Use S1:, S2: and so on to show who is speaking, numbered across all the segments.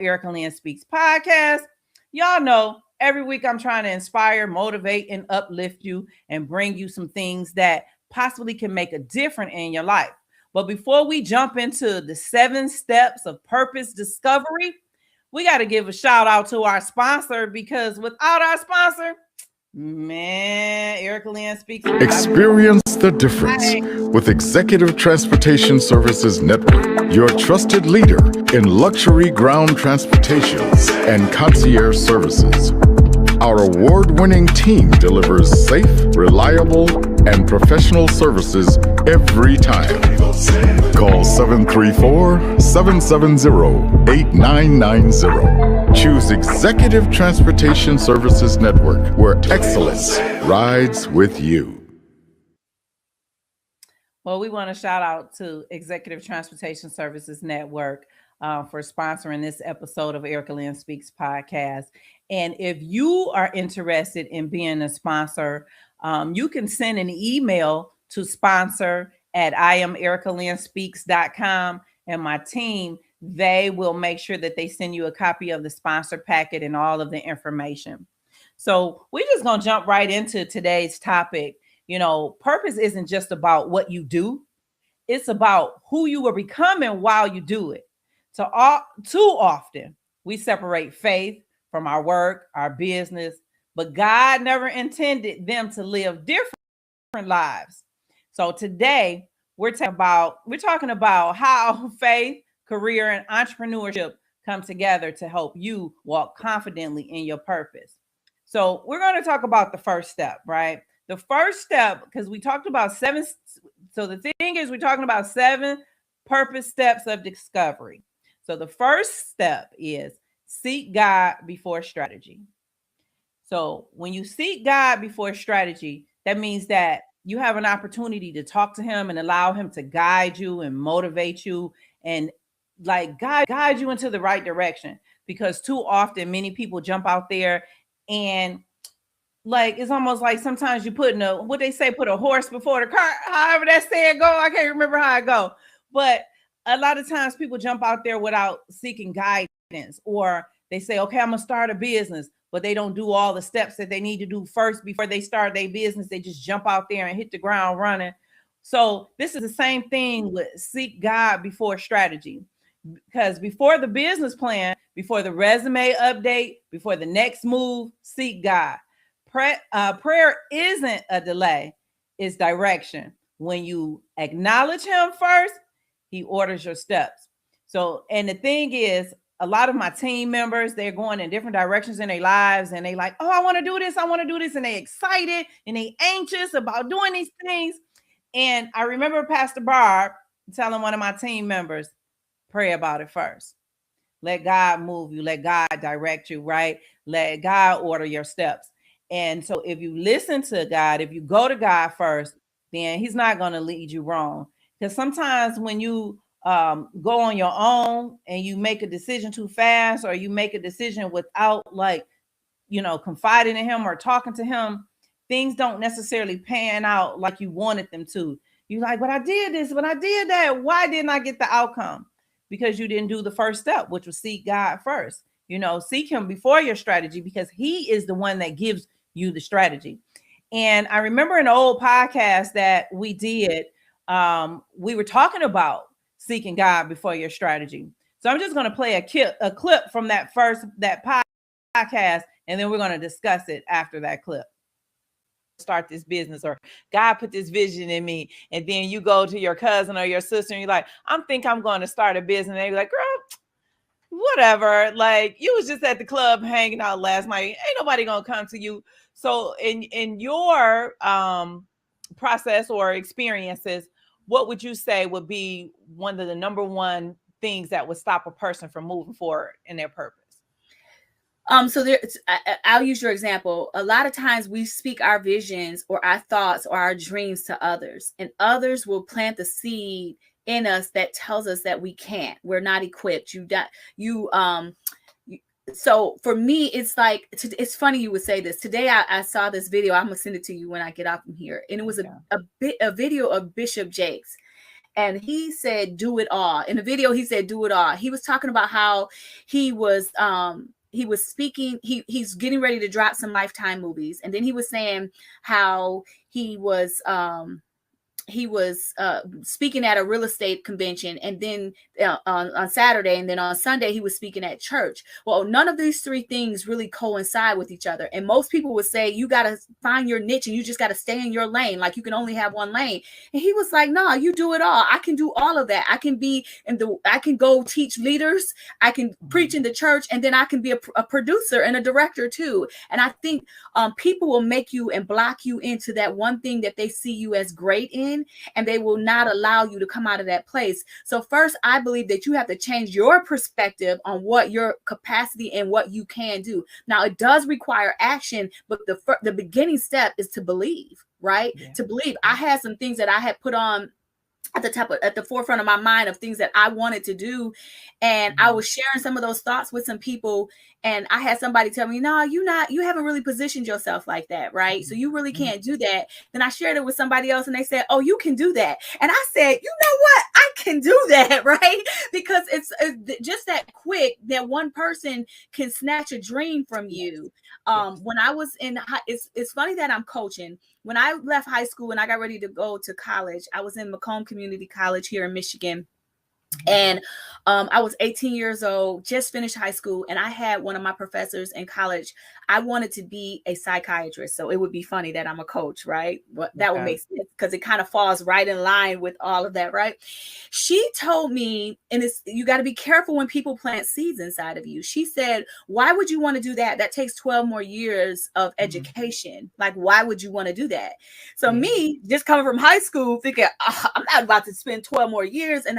S1: Erica Lynn Speaks podcast. Y'all know every week I'm trying to inspire, motivate, and uplift you and bring you some things that possibly can make a difference in your life. But before we jump into the 7 steps of purpose discovery, we got to give a shout out to our sponsor, because without our sponsor, man, Erica Lynn Speaks.
S2: Experience the difference with Executive Transportation Services Network, your trusted leader in luxury ground transportation and concierge services. Our award-winning team delivers safe, reliable, and professional services every time. Call 734-770-8990. Choose Executive Transportation Services Network, where excellence rides with you.
S1: Well, we want to shout out to Executive Transportation Services Network for sponsoring this episode of Erica Lynn Speaks podcast. And if you are interested in being a sponsor, you can send an email to sponsor@IamEricaLynnSpeaks.com, and my team, they will make sure that they send you a copy of the sponsor packet and all of the information. So we're just going to jump right into today's topic. You know, purpose isn't just about what you do. It's about who you are becoming while you do it. Too often, we separate faith from our work, our business, but God never intended them to live different lives. So today, we're talking about how faith, career, and entrepreneurship come together to help you walk confidently in your purpose. So we're going to talk about the first step, right? The first step, because we talked about 7. So the thing is, we're talking about 7 purpose steps of discovery. So the first step is seek God before strategy. So when you seek God before strategy, that means that you have an opportunity to talk to him and allow him to guide you and motivate you and guide you into the right direction. Because too often, many people jump out there and it's almost like sometimes you put put a horse before the cart, however that saying go. I can't remember how it go. But a lot of times people jump out there without seeking guidance, or they say, okay, I'm going to start a business, but they don't do all the steps that they need to do first before they start their business. They just jump out there and hit the ground running. So this is the same thing with seek God before strategy, because before the business plan, before the resume update, before the next move, seek God. Prayer isn't a delay, it's direction. When you acknowledge him first, he orders your steps. So, and the thing is, a lot of my team members, they're going in different directions in their lives, and they like, oh, I want to do this, and they excited and they anxious about doing these things. And I remember Pastor Barb telling one of my team members, pray about it first. Let God move you, let God direct you, right? Let God order your steps. And so if you listen to God, if you go to God first, then he's not going to lead you wrong. Because sometimes when you go on your own and you make a decision too fast, or you make a decision without confiding in him or talking to him, things don't necessarily pan out like you wanted them to. You're like, but I did this, but I did that. Why didn't I get the outcome? Because you didn't do the first step, which was seek God first. Seek him before your strategy, because he is the one that gives you the strategy. And I remember an old podcast that we did, we were talking about seeking God before your strategy. So I'm just going to play a clip from that podcast, and then we're going to discuss it after that clip. Start this business, or God put this vision in me, and then you go to your cousin or your sister and you're like, I'm going to start a business, and they're like, girl, whatever, like you was just at the club hanging out last night, ain't nobody gonna come to you. So in your process or experiences, what would you say would be one of the number one things that would stop a person from moving forward in their purpose?
S3: So I'll use your example. A lot of times we speak our visions or our thoughts or our dreams to others, and others will plant the seed in us that tells us that we're not equipped. So for me, it's like, it's funny you would say this. Today, I saw this video. I'm gonna send it to you when I get out from here. And it was a video of Bishop Jakes. and he said, do it all. In the video, he said, do it all. He was talking about how he was speaking, he's getting ready to drop some Lifetime movies. And then he was saying how he was speaking at a real estate convention, and then on Saturday, and then on Sunday he was speaking at church. Well, none of these three things really coincide with each other, and most people would say you got to find your niche and you just got to stay in your lane, like you can only have one lane. And he was like, no, you do it all. I can do all of that. I can go teach leaders, I can preach in the church, and then I can be a producer and a director too. And I think people will make you and block you into that one thing that they see you as great in, and they will not allow you to come out of that place. So first, I believe that you have to change your perspective on what your capacity and what you can do. Now, it does require action, but the beginning step is to believe, right? Yeah. To believe. I had some things that I had put on at the forefront of my mind of things that I wanted to do. And I was sharing some of those thoughts with some people. And I had somebody tell me, no, you haven't really positioned yourself like that. Right. So you really can't do that. Then I shared it with somebody else and they said, oh, you can do that. And I said, you know what? I can do that. Right. Because it's just that quick that one person can snatch a dream from you. When I was it's funny that I'm coaching. When I left high school and I got ready to go to college, I was in Macomb Community College here in Michigan. And I was 18 years old, just finished high school, and I had one of my professors in college. I wanted to be a psychiatrist, so it would be funny that I'm a coach, right? But that would make sense because it kind of falls right in line with all of that, right? She told me, and you got to be careful when people plant seeds inside of you. She said, why would you want to do that? That takes 12 more years of education. Like, why would you want to do that? So me, just coming from high school, thinking, I'm not about to spend 12 more years and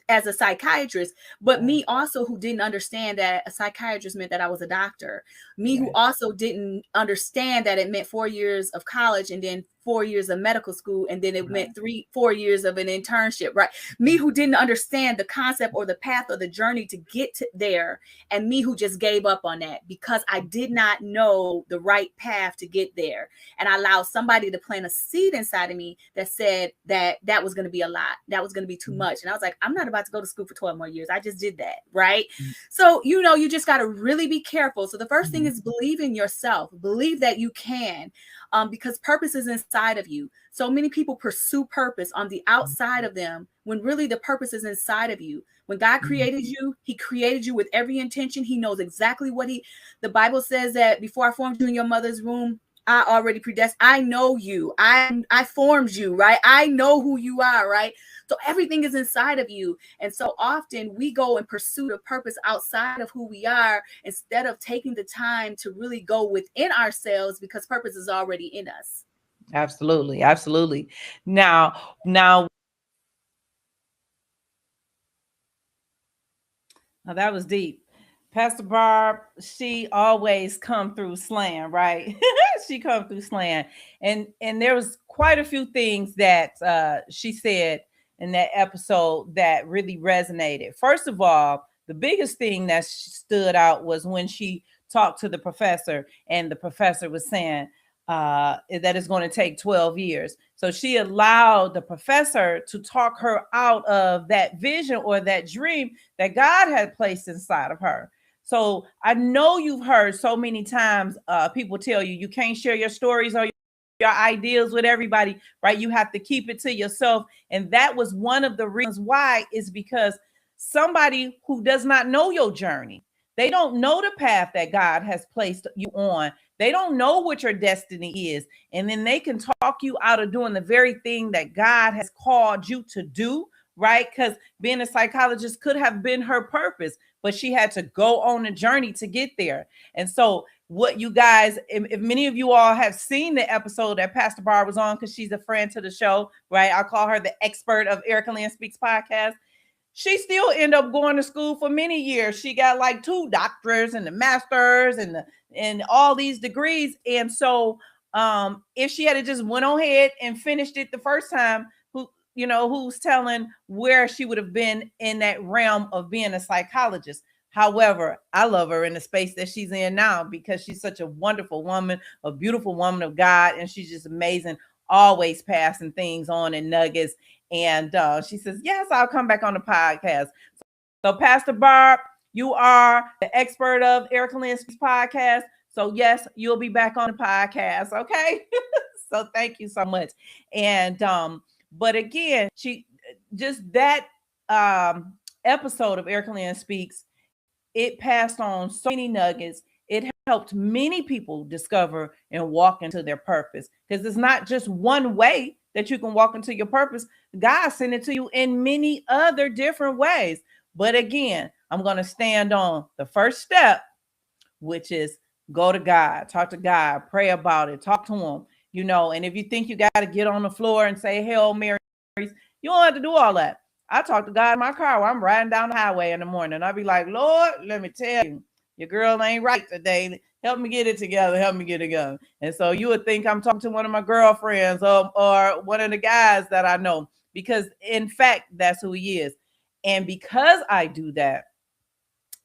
S3: as a psychiatrist, but me also who didn't understand that a psychiatrist meant that I was a doctor, who also didn't understand that it meant 4 years of college and then 4 years of medical school, and then it meant 4 years of an internship, right? Me who didn't understand the concept or the path or the journey to get to there, and me who just gave up on that because I did not know the right path to get there. And I allowed somebody to plant a seed inside of me that said that was going to be a lot, that was going to be too much. And I was like, I'm not about to go to school for 12 more years. I just did that, right? So, you just got to really be careful. So the first thing is believe in yourself, believe that you can. Because purpose is inside of you. So many people pursue purpose on the outside of them when really the purpose is inside of you. When God created you, he created you with every intention. He knows exactly the Bible says that before I formed you in your mother's womb, I already predestined. I know you. I formed you, right? I know who you are, right? So everything is inside of you. And so often we go in pursuit of purpose outside of who we are instead of taking the time to really go within ourselves because purpose is already in us.
S1: Absolutely. Absolutely. Now, that was deep. Pastor Barb, she always come through slaying, right? She come through slaying. And there was quite a few things that she said in that episode that really resonated. First of all, the biggest thing that stood out was when she talked to the professor, and the professor was saying that it's going to take 12 years. So she allowed the professor to talk her out of that vision or that dream that God had placed inside of her. So I know you've heard so many times people tell you can't share your stories or your ideas with everybody, right? You have to keep it to yourself. And that was one of the reasons why, is because somebody who does not know your journey, they don't know the path that God has placed you on. They don't know what your destiny is. And then they can talk you out of doing the very thing that God has called you to do, right? Because being a psychologist could have been her purpose, but she had to go on a journey to get there. And so what you guys, if many of you all have seen the episode that Pastor Barb was on, because she's a friend to the show, right? I call her the expert of Erica Lynn Speaks podcast. She still ended up going to school for many years. She got like 2 doctorates and the masters and all these degrees. And so if she had just went on ahead and finished it the first time, who's telling where she would have been in that realm of being a psychologist. However, I love her in the space that she's in now because she's such a wonderful woman, a beautiful woman of God, and she's just amazing always passing things on and nuggets. And she says, yes, I'll come back on the podcast. So Pastor Barb, you are the expert of Erica Lynn's podcast. So yes, you'll be back on the podcast. Okay. So thank you so much. And but again, she just that episode of Erica Lynn Speaks, it passed on so many nuggets. It helped many people discover and walk into their purpose, because it's not just one way that you can walk into your purpose. God sent it to you in many other different ways. But again, I'm going to stand on the first step, which is go to God, talk to God, pray about it, talk to him, you know. And if you think you got to get on the floor and say Hail Marys, you don't have to do all that. I talk to God in my car while I'm riding down the highway in the morning. I'll be like, Lord, let me tell you, your girl ain't right today. Help me get it together. Help me get it together. And so you would think I'm talking to one of my girlfriends or one of the guys that I know, because in fact, that's who he is. And because I do that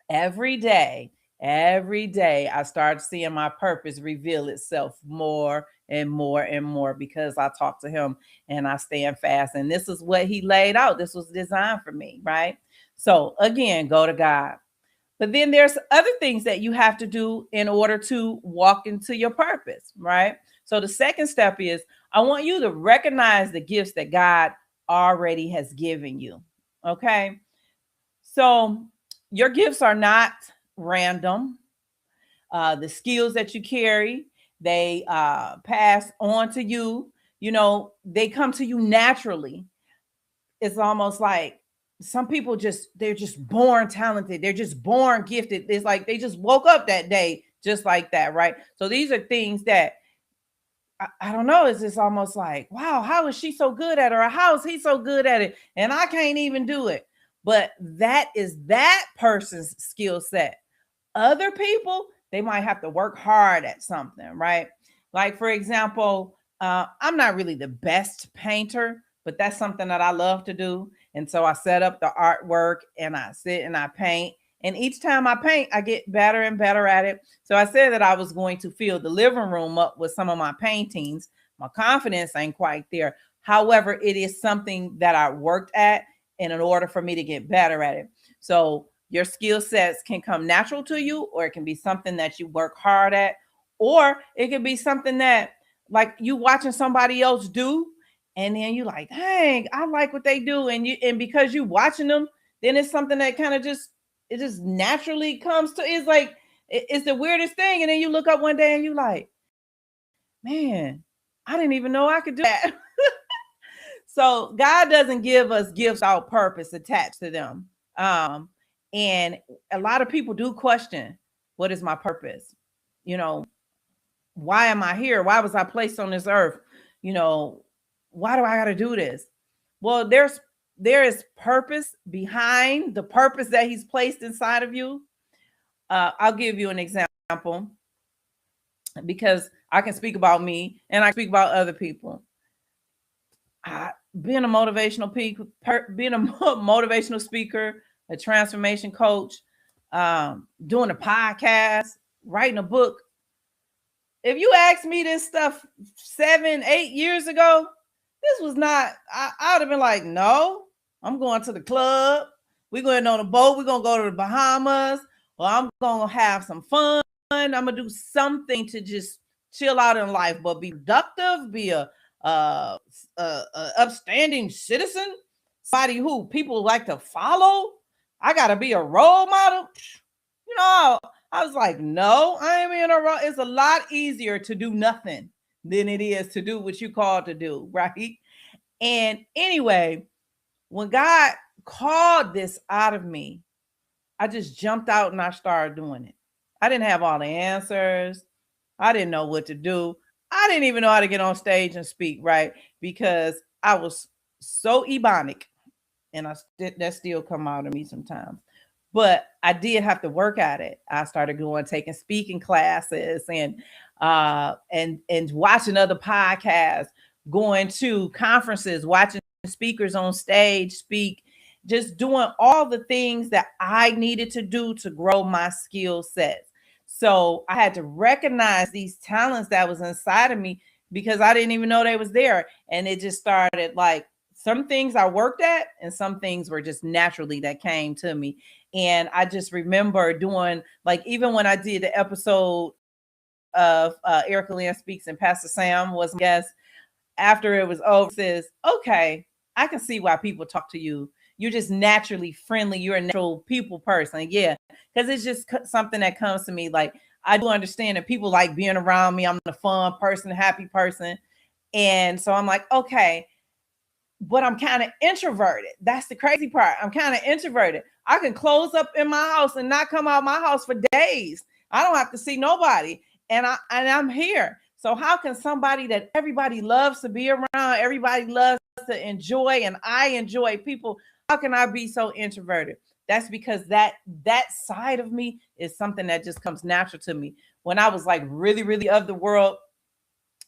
S1: every day, I start seeing my purpose reveal itself more and more and more, because I talk to him and I stand fast. And this is what he laid out. This was designed for me, right? So again, go to God. But then there's other things that you have to do in order to walk into your purpose, right? So the second step is, I want you to recognize the gifts that God already has given you, okay? So your gifts are not random. The skills that you carry, they pass on to you. You know, they come to you naturally. It's almost like some people they're just born talented. They're just born gifted. It's like they just woke up that day just like that, right? So these are things that I don't know. It's just almost like, wow, how is she so good at it? Or how is he so good at it? And I can't even do it. But that is that person's skill set. Other people, they might have to work hard at something, right? Like, for example, I'm not really the best painter, but that's something that I love to do. And so I set up the artwork and I sit and I paint. And each time I paint, I get better and better at it. So I said that I was going to fill the living room up with some of my paintings. My confidence ain't quite there. However, it is something that I worked at, and in order for me to get better at it. So your skill sets can come natural to you, or it can be something that you work hard at, or it could be something that like you watching somebody else do, and then you like, dang, I like what they do. And because you watching them, then it's something that kind of just naturally comes to. It's like, it's the weirdest thing. And then you look up one day and you like, man, I didn't even know I could do that. So God doesn't give us gifts without purpose attached to them. And a lot of people do question, what is my purpose? You know, why am I here? Why was I placed on this earth? You know, why do I got to do this? Well, there is purpose behind the purpose that he's placed inside of you. I'll give you an example, because I can speak about me and I speak about other people. Being a motivational speaker, a transformation coach, doing a podcast, writing a book. If you asked me this stuff 7-8 years ago, this was not, I would have been like, no, I'm going to the club. We're going on a boat. We're going to go to the Bahamas, or I'm going to have some fun. I'm going to do something to just chill out in life, but be productive, be a upstanding citizen, somebody who people like to follow. I got to be a role model. You know, I was like, no, I ain't in a role. It's a lot easier to do nothing than it is to do what you called to do, right? And anyway, when God called this out of me, I just jumped out and I started doing it. I didn't have all the answers. I didn't know what to do. I didn't even know how to get on stage and speak, right? Because I was so ebonic, and that still come out of me sometimes. But I did have to work at it. I started taking speaking classes and watching other podcasts, going to conferences, watching speakers on stage speak, just doing all the things that I needed to do to grow my skill sets. So I had to recognize these talents that was inside of me, because I didn't even know they was there. And it just started like some things I worked at and some things were just naturally that came to me. And I just remember doing, like, even when I did the episode of Erica Lynn Speaks and Pastor Sam was my guest, after it was over, says, okay, I can see why people talk to you. You're just naturally friendly. You're a natural people person. Yeah, because it's just something that comes to me. Like, I do understand that people like being around me. I'm a fun person, happy person. And so I'm like, okay, but I'm kind of introverted. That's the crazy part. I'm kind of introverted. I can close up in my house and not come out my house for days. I don't have to see nobody. And I'm here. So how can somebody that everybody loves to be around, everybody loves to enjoy, and I enjoy people, how can I be so introverted? That's because that side of me is something that just comes natural to me. When I was like really, really of the world,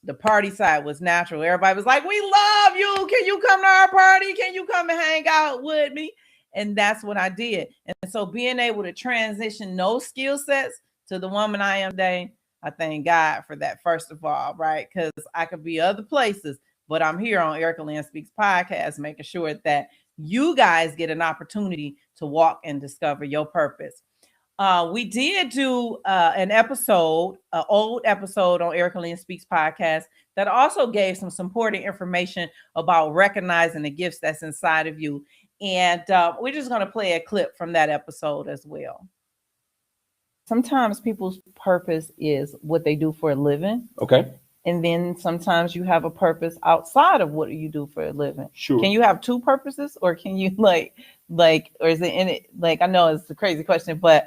S1: the party side was natural. Everybody was like, we love you. Can you come to our party? Can you come and hang out with me? And that's what I did. And so being able to transition those skill sets to the woman I am today, I thank God for that, first of all, right? Because I could be other places, but I'm here on Erica Lynn Speaks podcast, making sure that you guys get an opportunity to walk and discover your purpose. We did do an old episode on Erica Lynn Speaks podcast that also gave some supporting information about recognizing the gifts that's inside of you. And we're just going to play a clip from that episode as well. Sometimes people's purpose is what they do for a living.
S4: Okay.
S1: And then sometimes you have a purpose outside of what you do for a living.
S4: Sure.
S1: Can you have two purposes, or can you like, or is it in it? Like, I know it's a crazy question, but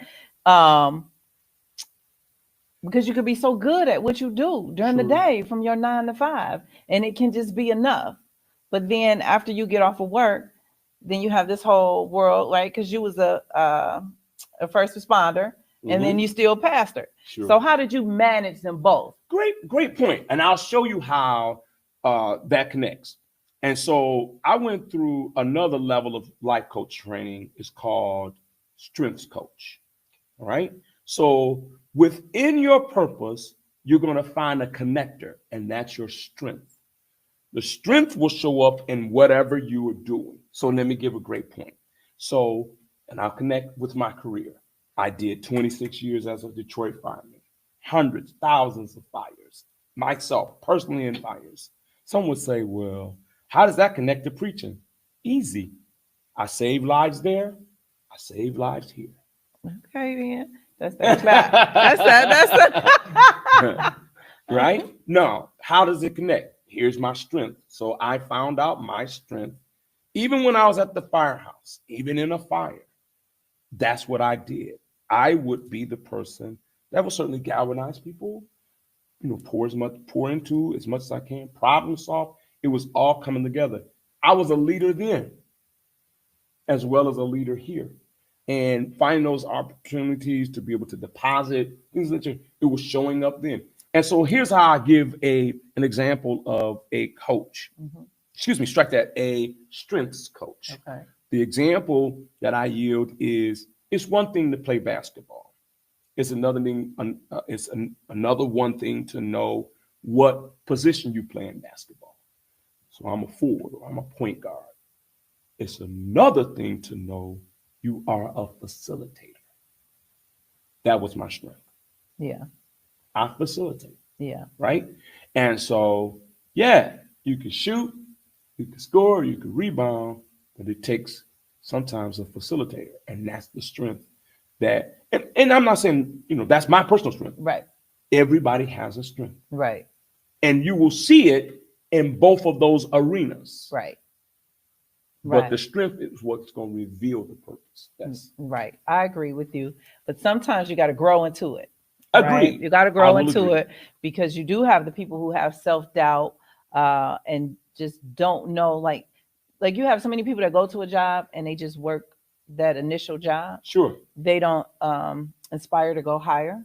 S1: because you could be so good at what you do during the day from your 9 to 5, and it can just be enough. But then after you get off of work, then you have this whole world, right? Because you was a first responder. And then you still pastor. Sure. So how did you manage them both?
S4: Great point. And I'll show you how that connects. And so I went through another level of life coach training. It's called strengths coach. All right. So within your purpose, you're going to find a connector, and that's your strength. The strength will show up in whatever you are doing. So let me give a great point. So, and I'll connect with my career. I did 26 years as a Detroit fireman, hundreds, thousands of fires, myself personally in fires. Some would say, well, how does that connect to preaching? Easy. I save lives there. I save lives here.
S1: Okay, man. That's that clap. That's that.
S4: Right? No. How does it connect? Here's my strength. So I found out my strength, even when I was at the firehouse, even in a fire. That's what I did. I would be the person that will certainly galvanize people, pour into as much as I can, problem solve. It was all coming together. I was a leader then, as well as a leader here. And finding those opportunities to be able to deposit things that it was showing up then. And so here's how I give an example of a coach. Mm-hmm. Strike that, a strengths coach.
S1: Okay.
S4: The example that I yield is, it's one thing to play basketball. It's another thing. Another one thing to know what position you play in basketball. So I'm a forward or I'm a point guard. It's another thing to know you are a facilitator. That was my strength.
S1: Yeah.
S4: I facilitate.
S1: Yeah.
S4: Right. And so, yeah, you can shoot, you can score, you can rebound, but it takes sometimes a facilitator, and that's the strength that, and I'm not saying, that's my personal strength.
S1: Right.
S4: Everybody has a strength.
S1: Right.
S4: And you will see it in both of those arenas.
S1: Right.
S4: But the strength is what's going to reveal the purpose. That's
S1: right. I agree with you. But sometimes you got to grow into it.
S4: Agreed.
S1: Right? You got to grow into it, because you do have the people who have self-doubt and just don't know, like you have so many people that go to a job and they just work that initial job.
S4: Sure.
S1: They don't inspire to go higher.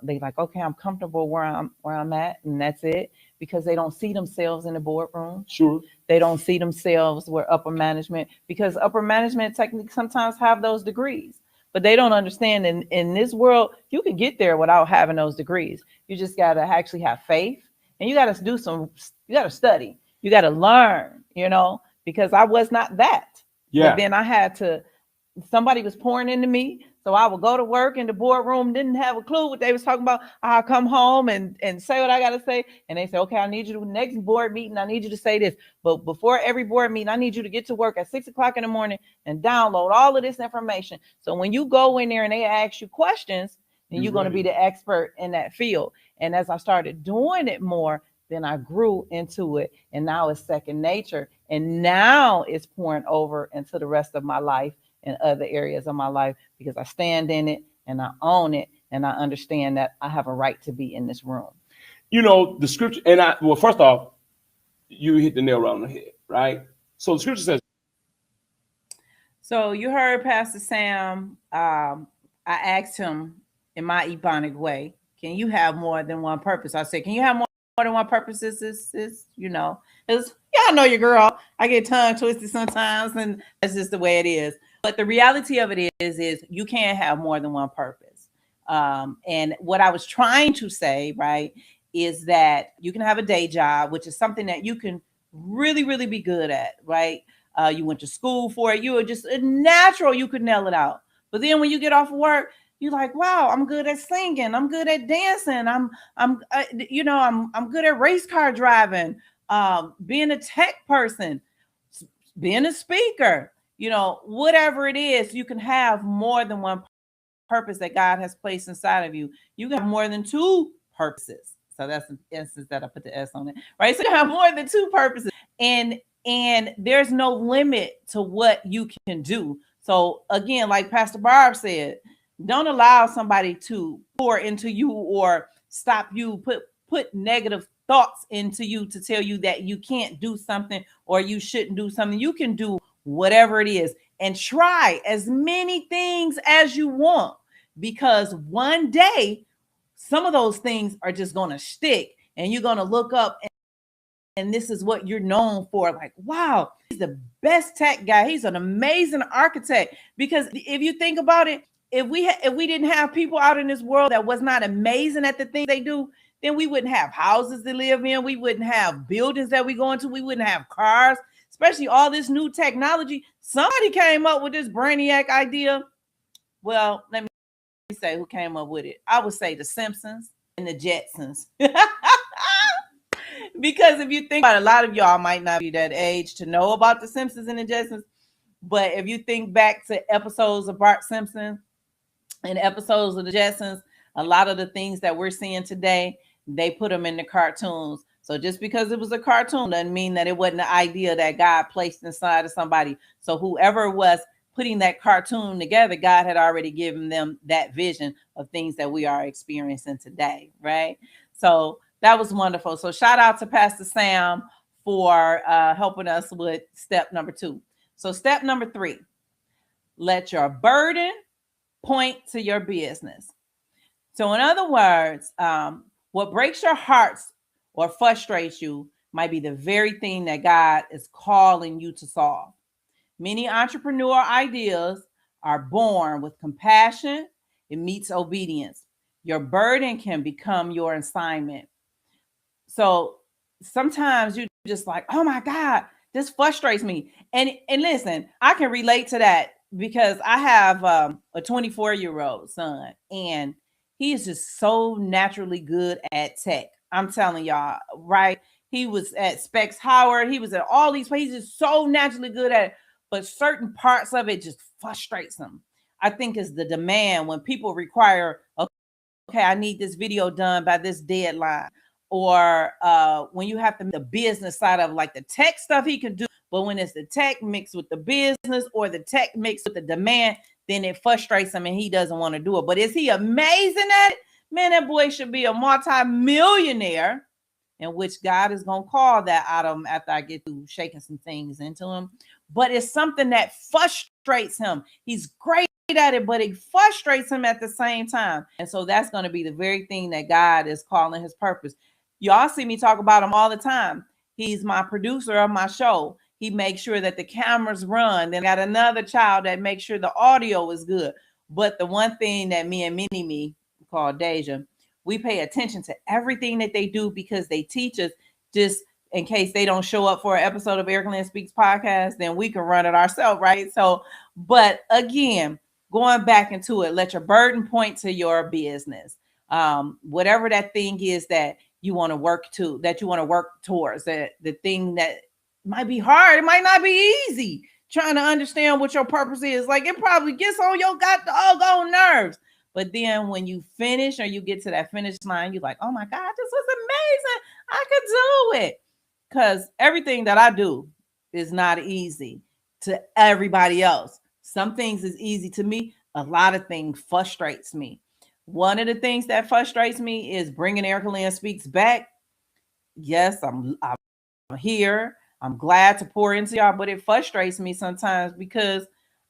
S1: They like, okay, I'm comfortable where I'm at, and that's it, because they don't see themselves in the boardroom.
S4: Sure.
S1: They don't see themselves with upper management, because upper management technically sometimes have those degrees, but they don't understand in this world, you can get there without having those degrees. You just got to actually have faith And you got to you got to study. You got to learn, because I was not that.
S4: Yeah.
S1: But then I had to, somebody was pouring into me. So I would go to work in the boardroom, didn't have a clue what they was talking about. I'll come home and say what I got to say. And they say, okay, I need you to next board meeting. I need you to say this. But before every board meeting, I need you to get to work at 6 o'clock in the morning and download all of this information. So when you go in there and they ask you questions, then you're going to be the expert in that field. And as I started doing it more, then I grew into it. And now it's second nature. And now it's pouring over into the rest of my life and other areas of my life, because I stand in it and I own it. And I understand that I have a right to be in this room.
S4: The scripture, and well, first off, you hit the nail right on the head, right? So the scripture says.
S1: So you heard Pastor Sam. I asked him in my Ebonic way, can you have more than one purpose? I said, can you have more than one purpose? I know your girl. I get tongue twisted sometimes, and that's just the way it is. But the reality of it is you can't have more than one purpose. And what I was trying to say, right, is that you can have a day job, which is something that you can really, really be good at, right? You went to school for it. You were just natural. You could nail it out. But then when you get off of work, you're like, wow, I'm good at singing. I'm good at dancing. I'm good at race car driving, being a tech person, being a speaker, whatever it is, you can have more than one purpose that God has placed inside of you. You can have more than two purposes. So that's the instance that I put the S on it, right? So you have more than two purposes, and there's no limit to what you can do. So again, like Pastor Barb said, don't allow somebody to pour into you or stop you, put negative thoughts into you to tell you that you can't do something or you shouldn't do something. You can do whatever it is and try as many things as you want, because one day some of those things are just going to stick and you're going to look up and this is what you're known for. Like, wow, he's the best tech guy. He's an amazing architect. Because if you think about it, if we didn't have people out in this world that was not amazing at the things they do, then we wouldn't have houses to live in. We wouldn't have buildings that we go into. We wouldn't have cars, especially all this new technology. Somebody came up with this brainiac idea. Well, let me say who came up with it. I would say the Simpsons and the Jetsons. Because if you think about it, a lot of y'all might not be that age to know about the Simpsons and the Jetsons. But if you think back to episodes of Bart Simpson and episodes of the Jetsons, a lot of the things that we're seeing today, they put them in the cartoons. So just because it was a cartoon doesn't mean that it wasn't the idea that God placed inside of somebody. So whoever was putting that cartoon together, God had already given them that vision of things that we are experiencing today, right? So that was wonderful. So shout out to Pastor Sam for helping us with step number 2. So step number 3, let your burden point to your business. So in other words, what breaks your hearts or frustrates you might be the very thing that God is calling you to solve. Many entrepreneur ideas are born with compassion. It meets obedience. Your burden can become your assignment. So sometimes you're just like, oh my God, this frustrates me. And listen, I can relate to that because I have a 24-year-old son, and he is just so naturally good at tech. I'm telling y'all, right? He was at Specs Howard. He was at all these places. He's just so naturally good at it. But certain parts of it just frustrates him. I think it's the demand when people require, okay, I need this video done by this deadline. Or when you have to the business side of like the tech stuff he can do, but when it's the tech mixed with the business or the tech mixed with the demand, then it frustrates him and he doesn't want to do it. But is he amazing at it? Man, that boy should be a multi-millionaire, in which God is going to call that out of him after I get through shaking some things into him. But it's something that frustrates him. He's great at it, but it frustrates him at the same time. And so that's going to be the very thing that God is calling his purpose. Y'all see me talk about him all the time. He's my producer of my show. He makes sure that the cameras run. Then I got another child that makes sure the audio is good. But the one thing that me and Mini-Me, called Deja, We pay attention to everything that they do because they teach us, just in case they don't show up for an episode of Erica Lynn Speaks podcast, then we can run it ourselves, right? So, but again, going back into it, let your burden point to your business. Whatever that thing is that you want to work to, that you want to work towards, that the thing that might be hard, it might not be easy. Trying to understand what your purpose is, like it probably gets on your doggone nerves. But then when you finish or you get to that finish line, you're like, oh my God, this was amazing. I could do it. Because everything that I do is not easy to everybody else. Some things is easy to me. A lot of things frustrates me. One of the things that frustrates me is bringing Erica Lynn Speaks back. Yes, I'm here. I'm glad to pour into y'all, but it frustrates me sometimes because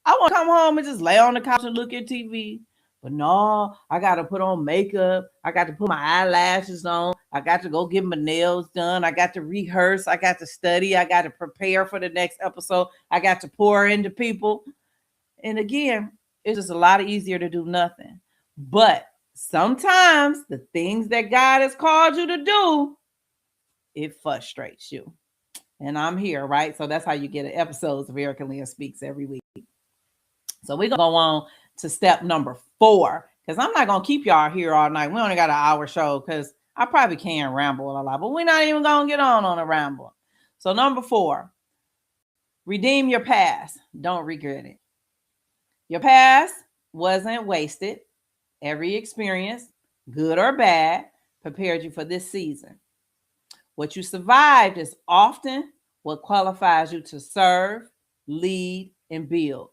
S1: I want to come home and just lay on the couch and look at TV. But no, I got to put on makeup. I got to put my eyelashes on. I got to go get my nails done. I got to rehearse. I got to study. I got to prepare for the next episode. I got to pour into people. And again, it's just a lot easier to do nothing. But sometimes the things that God has called you to do, it frustrates you. And I'm here, right? So that's how you get episodes of Erica Lynn Speaks every week. So we're going to go on to step number 4, because I'm not going to keep y'all here all night. We only got an hour show because I probably can ramble a lot, but we're not even going to get on a ramble. So number 4, redeem your past. Don't regret it. Your past wasn't wasted. Every experience, good or bad, prepared you for this season. What you survived is often what qualifies you to serve, lead, and build.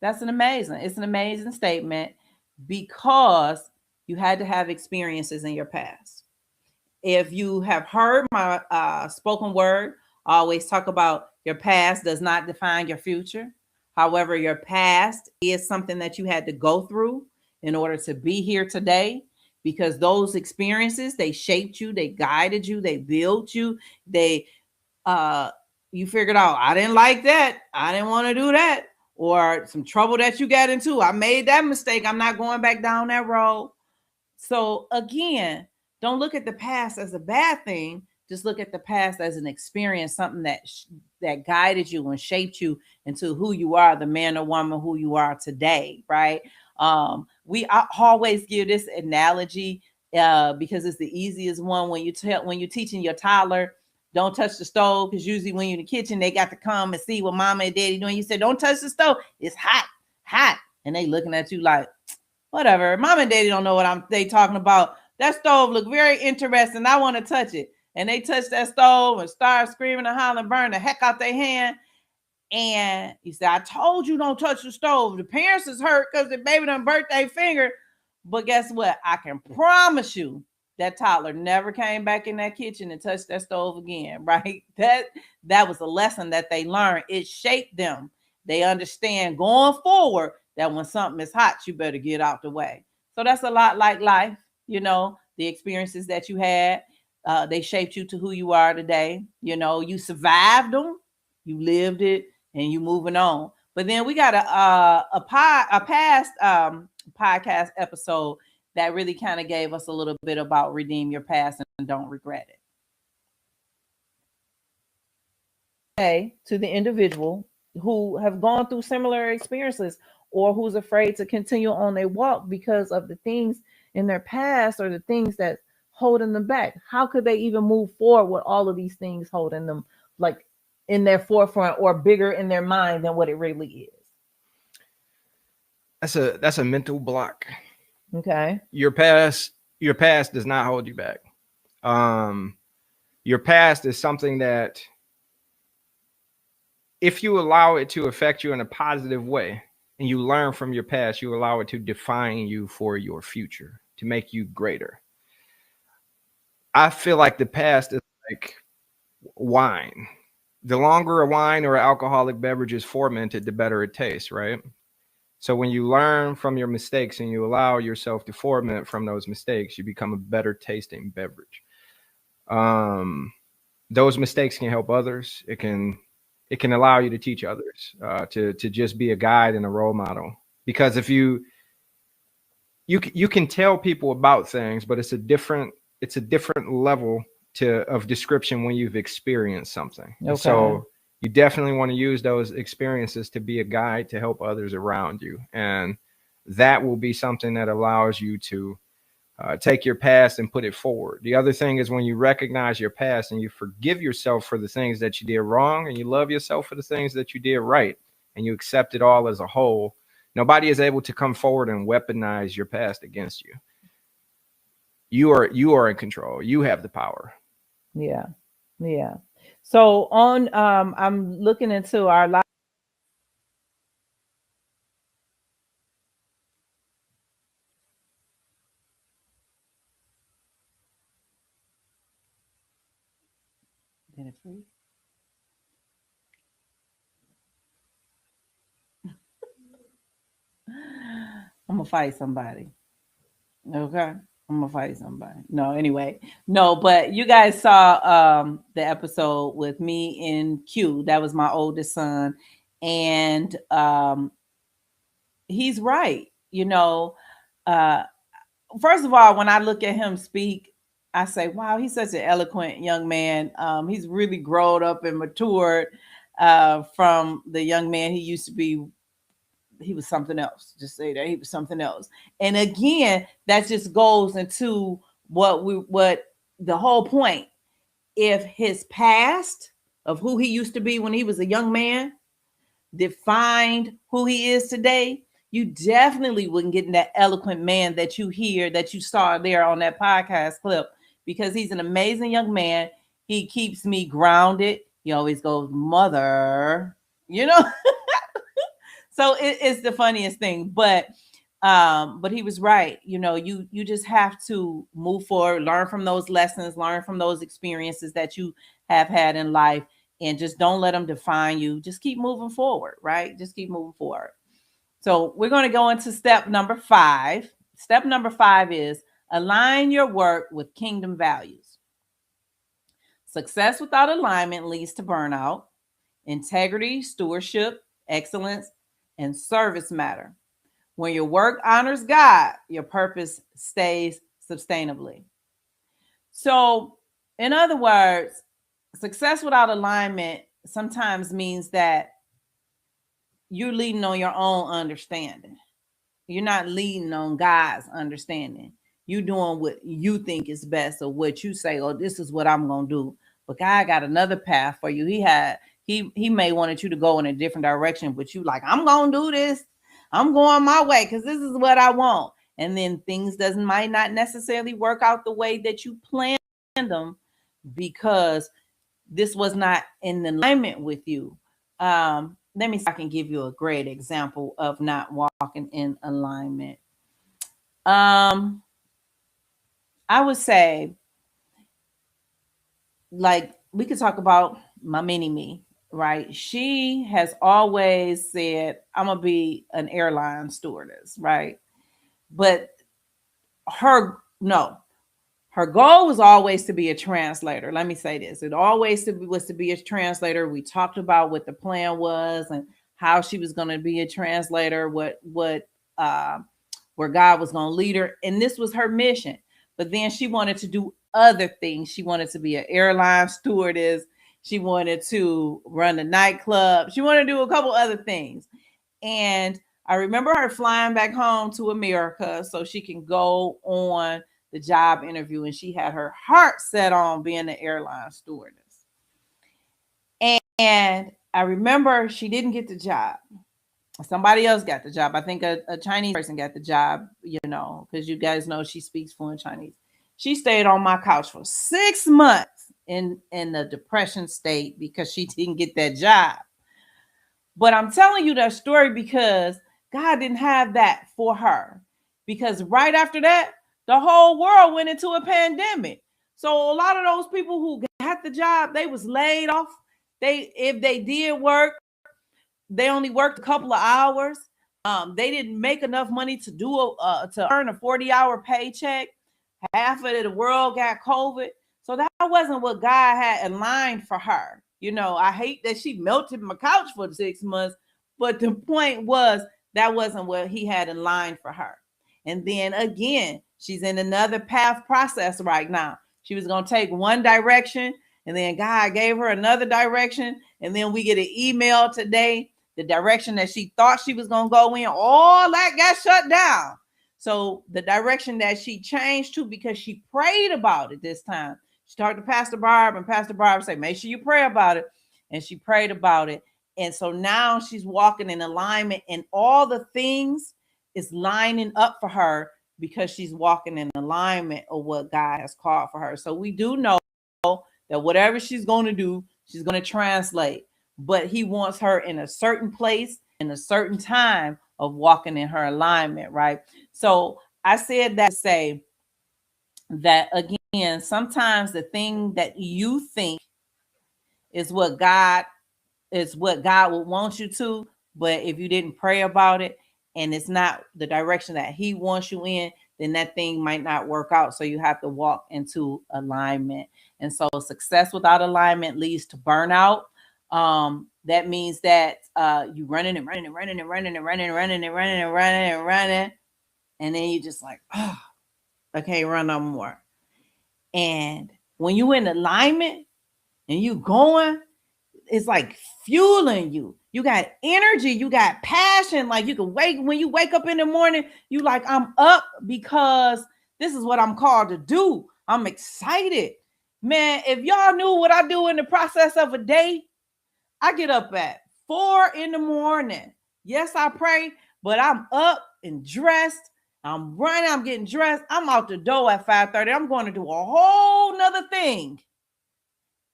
S1: It's an amazing statement, because you had to have experiences in your past. If you have heard my spoken word, I always talk about your past does not define your future. However, your past is something that you had to go through in order to be here today. Because those experiences, they shaped you, they guided you, they built you, you figured out, I didn't like that, I didn't want to do that, or some trouble that you got into, I made that mistake, I'm not going back down that road. So again, don't look at the past as a bad thing, just look at the past as an experience, something that guided you and shaped you into who you are, the man or woman who you are today, right? I always give this analogy because it's the easiest one. When you're teaching your toddler, don't touch the stove, because usually when you're in the kitchen, they got to come and see what mama and daddy doing. You say, don't touch the stove, it's hot, and they looking at you like, whatever. Mama and daddy don't know what they talking about. That stove look very interesting, I want to touch it. And they touch that stove and start screaming and hollering, burn the heck out their hand. And you say, I told you don't touch the stove. The parents is hurt because the baby done burnt their finger. But guess what? I can promise you that toddler never came back in that kitchen and touched that stove again, right? That was a lesson that they learned. It shaped them. They understand going forward that when something is hot, you better get out the way. So that's a lot like life, the experiences that you had. They shaped you to who you are today. You survived them, you lived it, and you moving on. But then we got a past podcast episode that really kind of gave us a little bit about redeem your past and don't regret it. Okay, to the individual who have gone through similar experiences or who's afraid to continue on their walk because of the things in their past or the things that holding them back. How could they even move forward with all of these things holding them like in their forefront or bigger in their mind than what it really is?
S5: That's a mental block.
S1: Okay.
S5: Your past does not hold you back. Your past is something that if you allow it to affect you in a positive way and you learn from your past, you allow it to define you for your future, to make you greater. I feel like the past is like wine. The longer a wine or alcoholic beverage is fermented, the better it tastes, right? So when you learn from your mistakes and you allow yourself to ferment from those mistakes, you become a better tasting beverage. Those mistakes can help others. It can allow you to teach others, to just be a guide and a role model. Because if you you can tell people about things, but it's a different level of description when you've experienced something.
S1: Okay.
S5: And so you definitely want to use those experiences to be a guide to help others around you, and that will be something that allows you to take your past and put it forward. The other thing is when you recognize your past and you forgive yourself for the things that you did wrong, and you love yourself for the things that you did right, and you accept it all as a whole, nobody is able to come forward and weaponize your past against you. You are in control. You have the power.
S1: Yeah. Yeah. So on, I'm looking into our live. Did it freeze? I'm gonna fight somebody. Okay. I'm gonna fight somebody. No, anyway. No, but you guys saw the episode with me and Q. That was my oldest son. And he's right. First of all, when I look at him speak, I say, wow, he's such an eloquent young man. He's really grown up and matured from the young man he used to be. He was something else. Just say that he was something else. And again, that just goes into what the whole point. If his past of who he used to be when he was a young man defined who he is today, you definitely wouldn't get in that eloquent man that you saw there on that podcast clip, because he's an amazing young man. He keeps me grounded. He always goes, mother, So it's the funniest thing, but he was right. You just have to move forward, learn from those lessons, learn from those experiences that you have had in life, and just don't let them define you. Just keep moving forward, right? Just keep moving forward. So we're going to go into step number 5. Step number 5 is align your work with kingdom values. Success without alignment leads to burnout. Integrity, stewardship, excellence, and service matter. When your work honors God, your purpose stays sustainably. So, in other words, success without alignment sometimes means that you're leading on your own understanding. You're not leading on God's understanding. You're doing what you think is best, or what you say, oh, this is what I'm going to do. But God got another path for you. He may wanted you to go in a different direction, but you like, I'm going to do this. I'm going my way because this is what I want. And then things might not necessarily work out the way that you planned them, because this was not in alignment with you. Let me see if I can give you a great example of not walking in alignment. I would say, like, we could talk about my mini me, right? She has always said, I'm going to be an airline stewardess, right? But her goal was always to be a translator. Let me say this. It always was to be a translator. We talked about what the plan was and how she was going to be a translator, where God was going to lead her. And this was her mission. But then she wanted to do other things. She wanted to be an airline stewardess. She wanted to run a nightclub. She wanted to do a couple other things. And I remember her flying back home to America so she can go on the job interview, and she had her heart set on being an airline stewardess. And I remember she didn't get the job. Somebody else got the job. I think a Chinese person got the job, because you guys know she speaks fluent Chinese. She stayed on my couch for 6 months in a depression state because she didn't get that job. But I'm telling you that story because God didn't have that for her. Because right after that, the whole world went into a pandemic. So a lot of those people who got the job, they was laid off. If they did work, they only worked a couple of hours. They didn't make enough money to earn a 40-hour paycheck. Half of the world got COVID. So that wasn't what God had aligned for her. I hate that she melted my couch for 6 months, but the point was that wasn't what he had in line for her. And then again, she's in another path process right now. She was going to take one direction, and then God gave her another direction. And then we get an email today, the direction that she thought she was going to go in, all that got shut down. So the direction that she changed to, because she prayed about it this time. She talked to Pastor Barb, and Pastor Barb said, make sure you pray about it. And she prayed about it. And so now she's walking in alignment, and all the things is lining up for her because she's walking in alignment of what God has called for her. So we do know that whatever she's going to do, she's going to translate. But he wants her in a certain place, in a certain time of walking in her alignment, right? So I said that to say that, again, sometimes the thing that you think is what God would want you to, but if you didn't pray about it and it's not the direction that he wants you in, then that thing might not work out. So you have to walk into alignment. And so success without alignment leads to burnout. That means that you running, and then you just like, oh, I can't run no more. And when you in alignment and you going, it's like fueling you. You got energy, you got passion. Like you can when you wake up in the morning, you like, I'm up because this is what I'm called to do. I'm excited. Man, if y'all knew what I do in the process of a day, I get up at 4 a.m. Yes, I pray, but I'm up and dressed. I'm running, I'm getting dressed. I'm out the door at 5:30. I'm going to do a whole nother thing.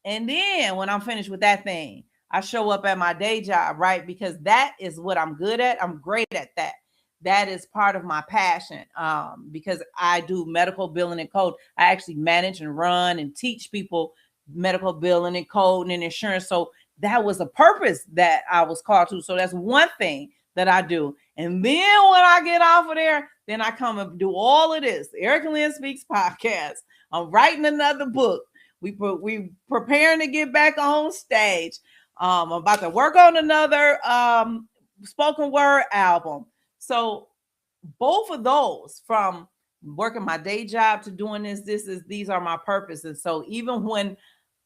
S1: And then when I'm finished with that thing, I show up at my day job, right? Because that is what I'm good at. I'm great at that. That is part of my passion, because I do medical billing and code. I actually manage and run and teach people medical billing and code and insurance. So that was a purpose that I was called to. So that's one thing that I do. And then when I get off of there, then I come and do all of this. Eric and Lynn Speaks podcast. I'm writing another book. We preparing to get back on stage. I'm about to work on another spoken word album. So both of those, from working my day job to doing these are my purposes. So even when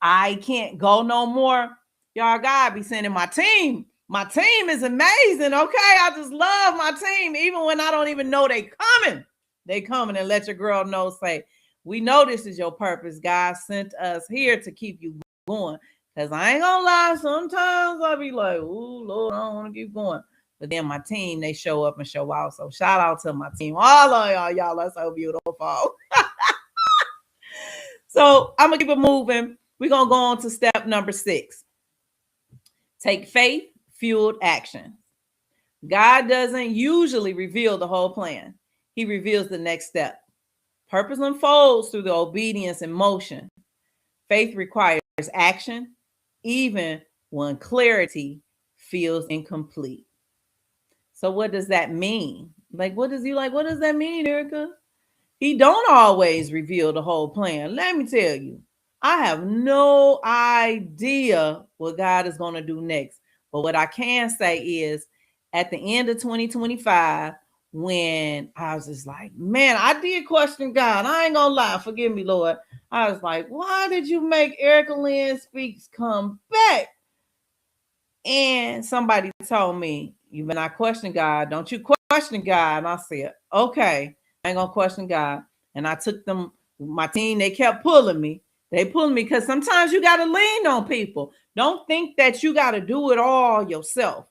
S1: I can't go no more, y'all, God be sending my team. My team is amazing. Okay. I just love my team. Even when I don't even know they coming and let your girl know, say, we know this is your purpose. God sent us here to keep you going. Because I ain't gonna lie, sometimes I'll be like, oh, Lord, I don't want to keep going. But then my team, they show up and show out. So shout out to my team. All of y'all, y'all are so beautiful. So I'm going to keep it moving. We're going to go on to step number 6. Take faith-fueled action. God doesn't usually reveal the whole plan. He reveals the next step. Purpose unfolds through the obedience and motion. Faith requires action, even when clarity feels incomplete. So what does that mean? What does that mean, Erica? He don't always reveal the whole plan. Let me tell you, I have no idea what God is going to do next. But what I can say is, at the end of 2025, when I was just like, man, I did question God. I ain't gonna lie. Forgive me, Lord. I was like, why did you make Eric and Lynn Speaks come back? And somebody told me, you better not question God. Don't you question God. And I said, okay, I ain't gonna question God. And I took them, my team, they kept pulling me. They pulled me because sometimes you got to lean on people. Don't think that you got to do it all yourself.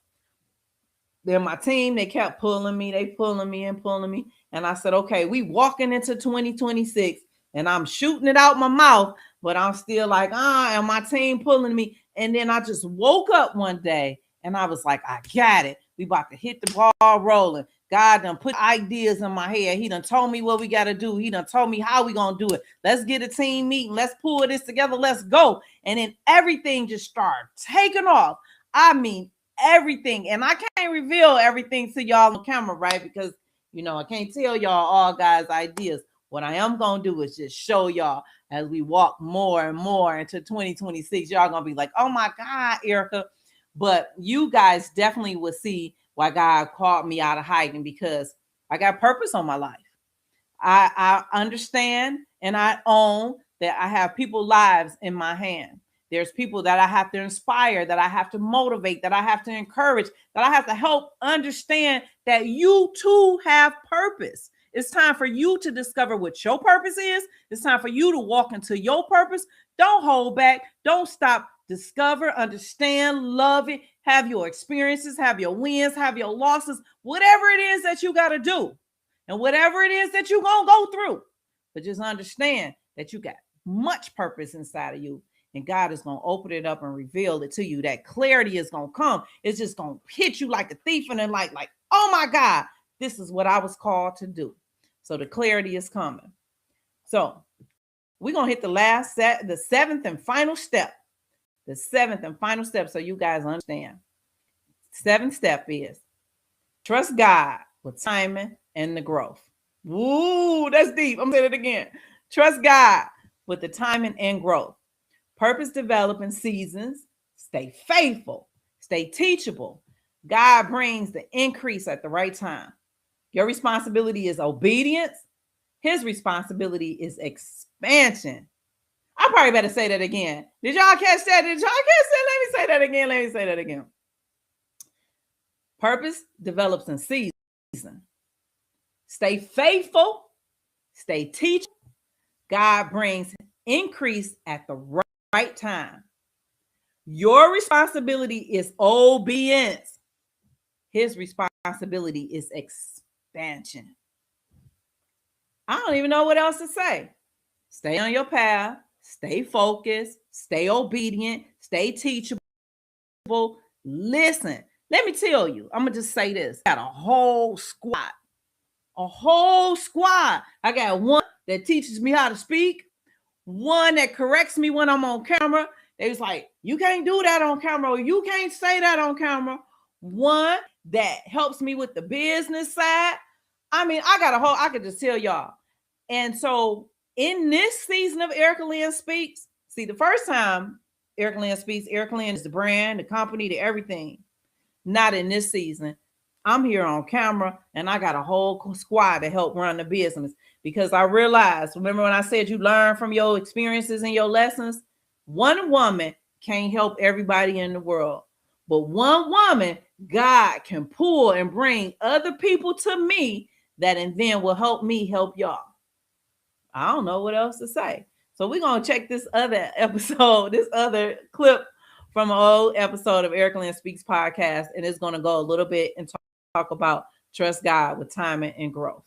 S1: Then my team, they kept pulling me. They pulling me. And I said, okay, we walking into 2026 and I'm shooting it out my mouth, but I'm still like, and my team pulling me. And then I just woke up one day and I was like, I got it. We about to hit the ball rolling. God done put ideas in my head. He done told me what we got to do. He done told me how we going to do it. Let's get a team meeting. Let's pull this together. Let's go. And then everything just started taking off. I mean, everything. And I can't reveal everything to y'all on camera, right? Because, I can't tell y'all all guys' ideas. What I am going to do is just show y'all as we walk more and more into 2026. Y'all going to be like, oh my God, Erica. But you guys definitely will see why God called me out of hiding, because I got purpose on my life. I understand and I own that I have people's lives in my hand. There's people that I have to inspire, that I have to motivate, that I have to encourage, that I have to help understand that you too have purpose. It's time for you to discover what your purpose is. It's time for you to walk into your purpose. Don't hold back. Don't stop. Discover, understand, love it. Have your experiences, have your wins, have your losses, whatever it is that you got to do. And whatever it is that you're going to go through. But just understand that you got much purpose inside of you. And God is going to open it up and reveal it to you. That clarity is going to come. It's just going to hit you like a thief in the night. Like, oh my God, this is what I was called to do. So the clarity is coming. So we're going to hit the seventh and final step. The seventh and final step, so you guys understand. Seventh step is trust God with timing and the growth. Ooh, that's deep. I'm saying it again. Trust God with the timing and growth. Purpose developing seasons. Stay faithful. Stay teachable. God brings the increase at the right time. Your responsibility is obedience. His responsibility is expansion. I probably better say that again. Did y'all catch that? Did y'all catch that? Let me say that again. Let me say that again. Purpose develops in season. Stay faithful. Stay teachable. God brings increase at the right time. Your responsibility is obedience. His responsibility is expansion. I don't even know what else to say. Stay on your path. Stay focused, stay obedient, stay teachable. Listen, let me tell you, I'm going to just say this. I got a whole squad. I got one that teaches me how to speak, one that corrects me when I'm on camera. They was like, you can't do that on camera, or you can't say that on camera. One that helps me with the business side. I mean, I could just tell y'all. And so in this season of Erica Lynn Speaks, see, the first time Erica Lynn Speaks, Erica Lynn is the brand, the company, the everything. Not in this season. I'm here on camera and I got a whole squad to help run the business because I realized, remember when I said you learn from your experiences and your lessons? One woman can't help everybody in the world, but one woman, God can pull and bring other people to me that and then will help me help y'all. I don't know what else to say. So we're going to check this other episode, this other clip from an old episode of Erica Lynn Speaks podcast. And it's going to go a little bit and talk about trust God with timing and growth.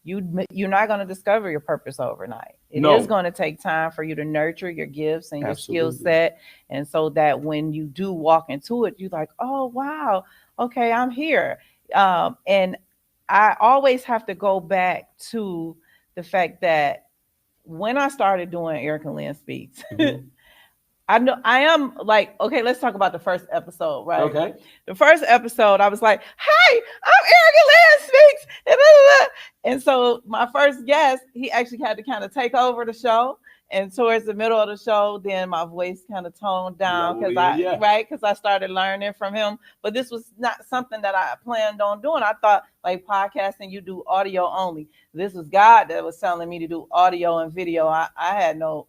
S1: You're not going to discover your purpose overnight. It is going to take time for you to nurture your gifts and your skill set. And so that when you do walk into it, you're like, oh, wow, okay, I'm here. And I always have to go back to the fact that when I started doing Erica Lynn Speaks, I know I am like, okay, let's talk about the first episode, right?
S4: Okay.
S1: The first episode, I was like, hi, I'm Erica Lynn Speaks. And so my first guest, he actually had to kind of take over the show. And towards the middle of the show, then my voice kind of toned down because I started learning from him. But this was not something that I planned on doing. I thought like podcasting, you do audio only. This was God that was telling me to do audio and video. I had no,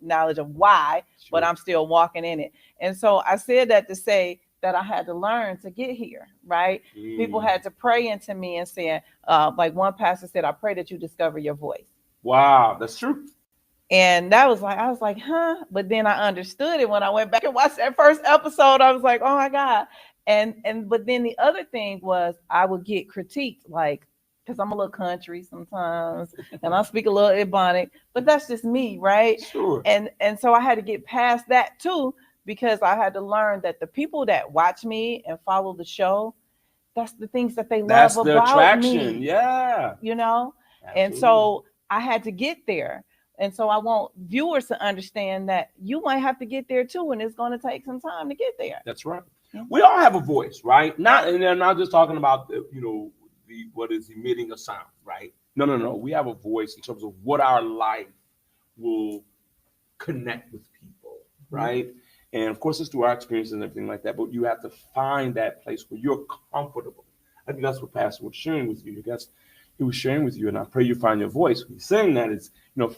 S1: knowledge of why, but I'm still walking in it. And so I said that to say that I had to learn to get here, right? People had to pray into me and saying, like one pastor said, I pray that you discover your voice.
S4: Wow, that's true.
S1: And that was like, I was like, huh? But then I understood it when I went back and watched that first episode. I was like, oh my God. But then the other thing was I would get critiqued, like, because I'm a little country sometimes and I speak a little Ebonic, but that's just me, right?
S4: Sure.
S1: And so I had to get past that too, because I had to learn that the people that watch me and follow the show, that's the things that they love about
S4: attraction.
S1: me.
S4: Yeah.
S1: Absolutely. And so I had to get there. And so I want viewers to understand that you might have to get there too, and it's going to take some time to get there.
S4: That's right. We all have a voice, right? And I'm not just talking about what is emitting a sound, right? No. We have a voice in terms of what our life will connect with people, right? And of course, it's through our experiences and everything like that. But you have to find that place where you're comfortable. I think that's what Pastor was sharing with you. I guess he was sharing with you, and I pray you find your voice. What he's saying that is,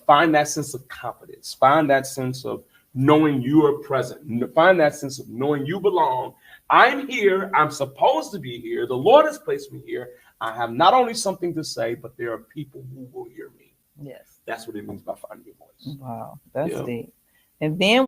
S4: find that sense of confidence, find that sense of knowing you are present, find that sense of knowing you belong. I'm here. I'm supposed to be here. The Lord has placed me here. I have not only something to say, but there are people who will hear me.
S1: Yes.
S4: That's what it means by finding your voice.
S1: Wow, that's deep. And then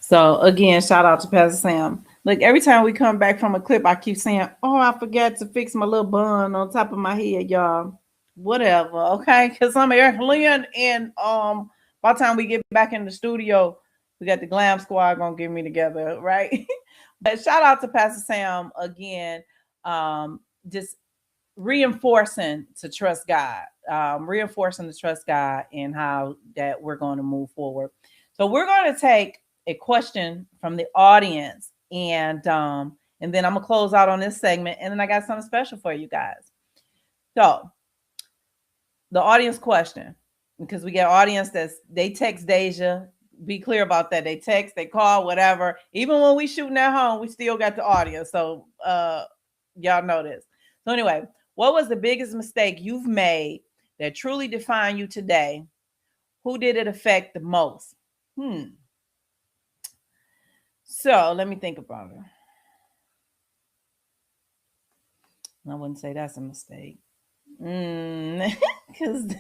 S1: so again, shout out to Pastor Sam. Look, every time we come back from a clip, I keep saying, oh, I forgot to fix my little bun on top of my head, y'all. Whatever, okay? Because I'm Eric Lynn, and by the time we get back in the studio, we got the Glam squad gonna get me together, right? But shout out to Pastor Sam again, just reinforcing to trust God, and how that we're going to move forward. So we're going to take a question from the audience, and then I'm gonna close out on this segment, and then I got something special for you guys. So the audience question, because we get audience they text Deja. Be clear about that. They text, they call, whatever. Even when we shooting at home, we still got the audience. So y'all know this. So anyway, what was the biggest mistake you've made that truly defined you today? Who did it affect the most? So let me think about it. I wouldn't say that's a mistake. Because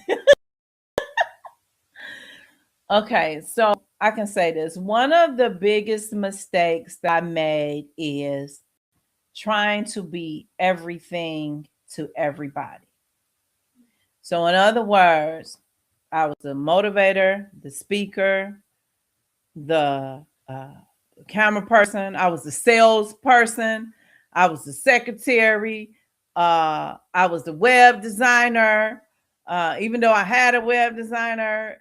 S1: okay, so I can say this. One of the biggest mistakes that I made is trying to be everything to everybody. So in other words, I was the motivator, the speaker, the camera person. I was the sales person. I was the secretary. I was the web designer. Even though I had a web designer,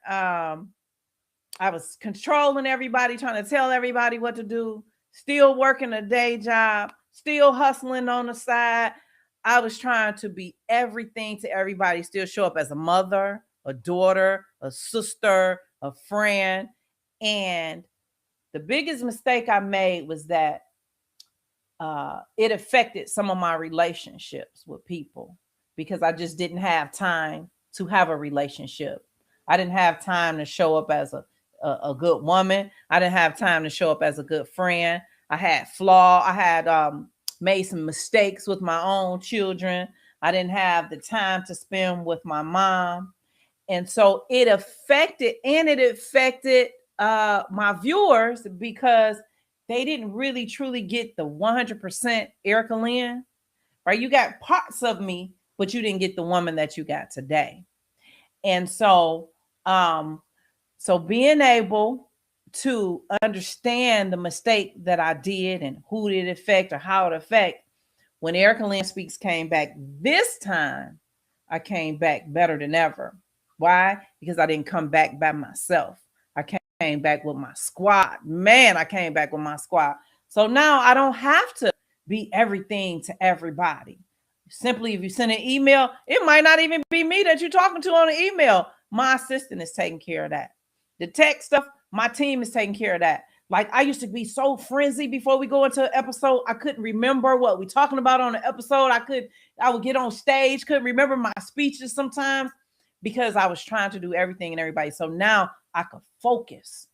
S1: I was controlling everybody, trying to tell everybody what to do, still working a day job, still hustling on the side. I was trying to be everything to everybody, still show up as a mother, a daughter, a sister, a friend. And the biggest mistake I made was that it affected some of my relationships with people, because I just didn't have time to have a relationship. I didn't have time to show up as a good woman. I didn't have time to show up as a good friend. I had I had made some mistakes with my own children. I didn't have the time to spend with my mom. And so it affected my viewers, because they didn't really truly get the 100% Erica Lynn, right? You got parts of me, but you didn't get the woman that you got today. And so, so being able to understand the mistake that I did and who did it affect or how it affect, when Erica Lynn Speaks came back this time, I came back better than ever. Why? Because I didn't come back by myself. I came back with my squad. Man, I came back with my squad. So now I don't have to be everything to everybody. Simply, if you send an email, it might not even be me that you're talking to on the email. My assistant is taking care of that. The tech stuff, my team is taking care of that. Like, I used to be so frenzied before we go into an episode. I couldn't remember what we're talking about on the episode. I would get on stage, couldn't remember my speeches sometimes, because I was trying to do everything and everybody. So now I could focus.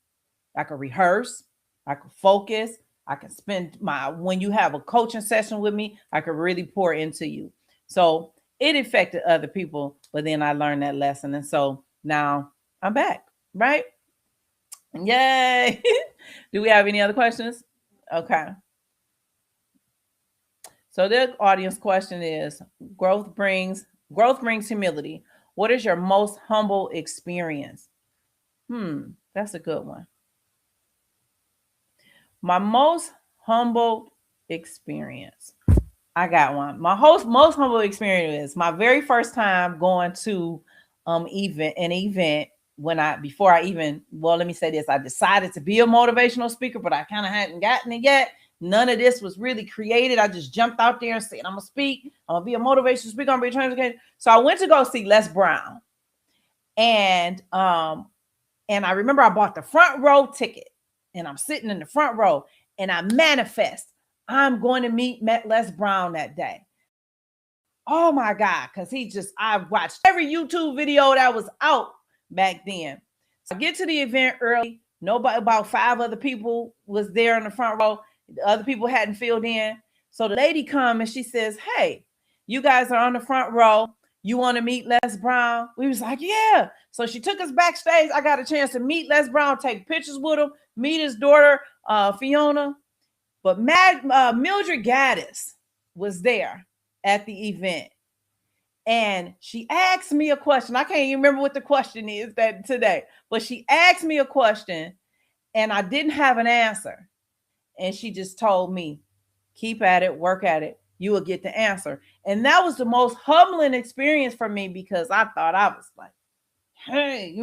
S1: I could rehearse. I could focus. I can spend when you have a coaching session with me, I could really pour into you. So it affected other people, but then I learned that lesson. And so now I'm back, right? Yay. Do we have any other questions? Okay. So the audience question is, growth brings humility. What is your most humble experience? That's a good one. My most humble experience. I got one. My most humble experience is my very first time going to an event let me say this. I decided to be a motivational speaker, but I kind of hadn't gotten it yet. None of this was really created. I just jumped out there and said, I'm going to speak. I'm going to be a motivational speaker. I'm going to be a trainer. So I went to go see Les Brown. And And I remember I bought the front row ticket, and I'm sitting in the front row, and I manifest I'm going to meet Les Brown that day. Oh my God, because I watched every YouTube video that was out back then. So I get to the event early. Nobody, about 5 other people was there in the front row. The other people hadn't filled in. So the lady come and she says, hey, you guys are on the front row. You want to meet Les Brown? We was like, yeah. So she took us backstage. I got a chance to meet Les Brown, take pictures with him, meet his daughter, Fiona. But Mildred Gaddis was there at the event. And she asked me a question. I can't even remember what the question is today, but she asked me a question and I didn't have an answer. And she just told me, keep at it, work at it. You will get the answer. And that was the most humbling experience for me because I thought I was like, hey,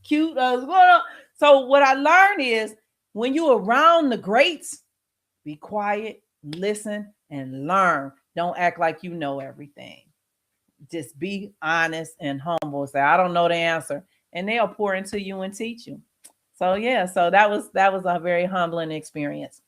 S1: cute. So what I learned is when you're around the greats, be quiet, listen, and learn. Don't act like you know everything. Just be honest and humble. Say, I don't know the answer. And they'll pour into you and teach you. So yeah, so that was a very humbling experience.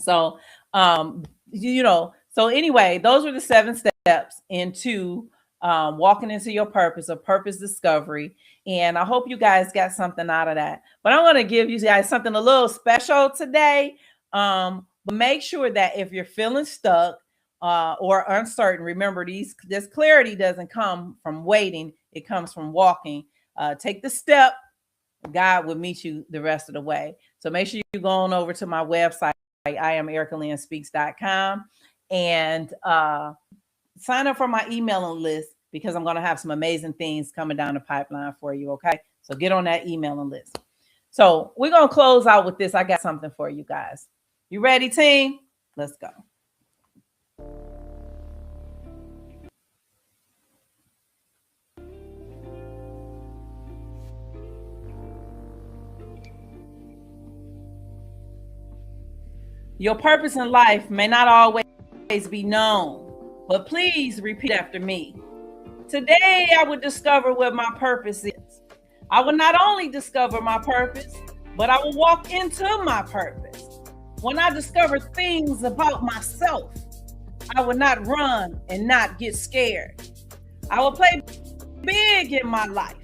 S1: So, so anyway, those were the 7 steps into walking into your purpose, a purpose discovery. And I hope you guys got something out of that. But I'm going to give you guys something a little special today. But make sure that if you're feeling stuck or uncertain, remember this clarity doesn't come from waiting. It comes from walking. Take the step. God will meet you the rest of the way. So make sure you go on over to my website. I am ericalynnspeaks.com and sign up for my emailing list because I'm going to have some amazing things coming down the pipeline for you. Okay. So get on that emailing list. So we're going to close out with this. I got something for you guys. You ready, team? Let's go. Your purpose in life may not always be known, but please repeat after me. Today, I will discover what my purpose is. I will not only discover my purpose, but I will walk into my purpose. When I discover things about myself, I will not run and not get scared. I will play big in my life.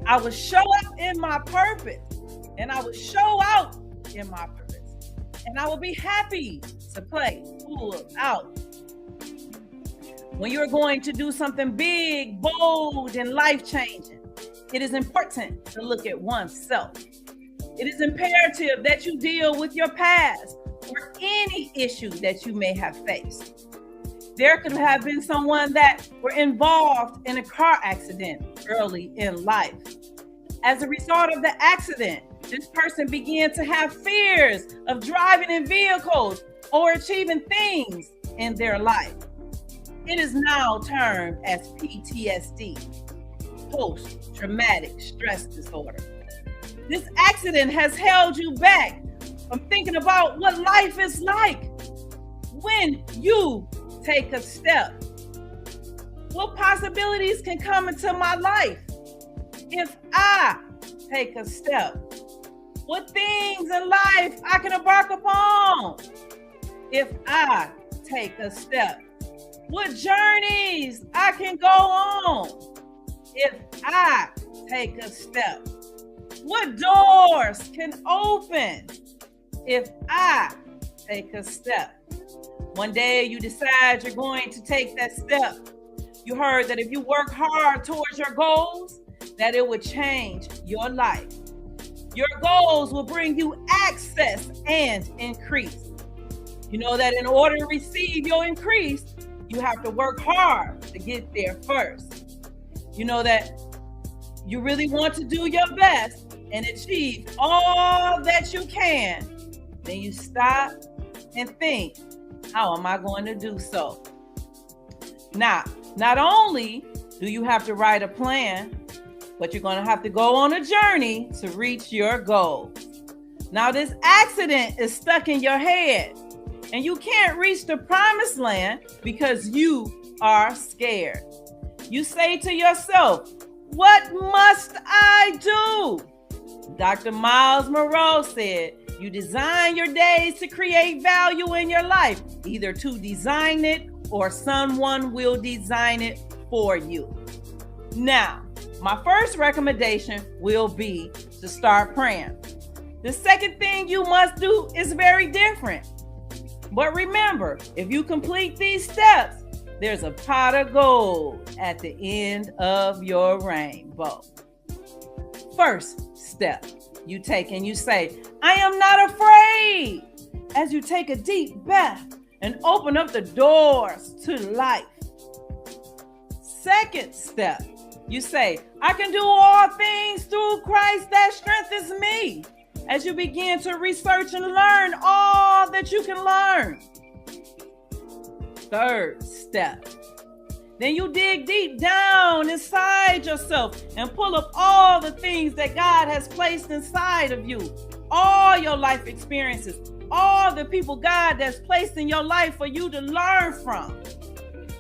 S1: I will show up in my purpose, and I will show out in my purpose. And I will be happy to play full out. When you're going to do something big, bold, and life-changing, it is important to look at oneself. It is imperative that you deal with your past or any issue that you may have faced. There could have been someone that were involved in a car accident early in life. As a result of the accident, this person began to have fears of driving in vehicles or achieving things in their life. It is now termed as PTSD, post-traumatic stress disorder. This accident has held you back from thinking about what life is like when you take a step. What possibilities can come into my life if I take a step? What things in life I can embark upon if I take a step? What journeys I can go on if I take a step? What doors can open if I take a step? One day you decide you're going to take that step. You heard that if you work hard towards your goals, that it would change your life. Your goals will bring you access and increase. You know that in order to receive your increase, you have to work hard to get there first. You know that you really want to do your best and achieve all that you can. Then you stop and think, how am I going to do so? Now, not only do you have to write a plan, but you're going to have to go on a journey to reach your goal. Now, this accident is stuck in your head, and you can't reach the promised land because you are scared. You say to yourself, what must I do? Dr. Miles Monroe said, you design your days to create value in your life, either to design it or someone will design it for you. Now, my first recommendation will be to start praying. The second thing you must do is very different. But remember, if you complete these steps, there's a pot of gold at the end of your rainbow. First step, you take and you say, I am not afraid. As you take a deep breath and open up the doors to life. Second step, you say, I can do all things through Christ that strengthens me. As you begin to research and learn all that you can learn. Third step, then you dig deep down inside yourself and pull up all the things that God has placed inside of you, all your life experiences, all the people God has placed in your life for you to learn from.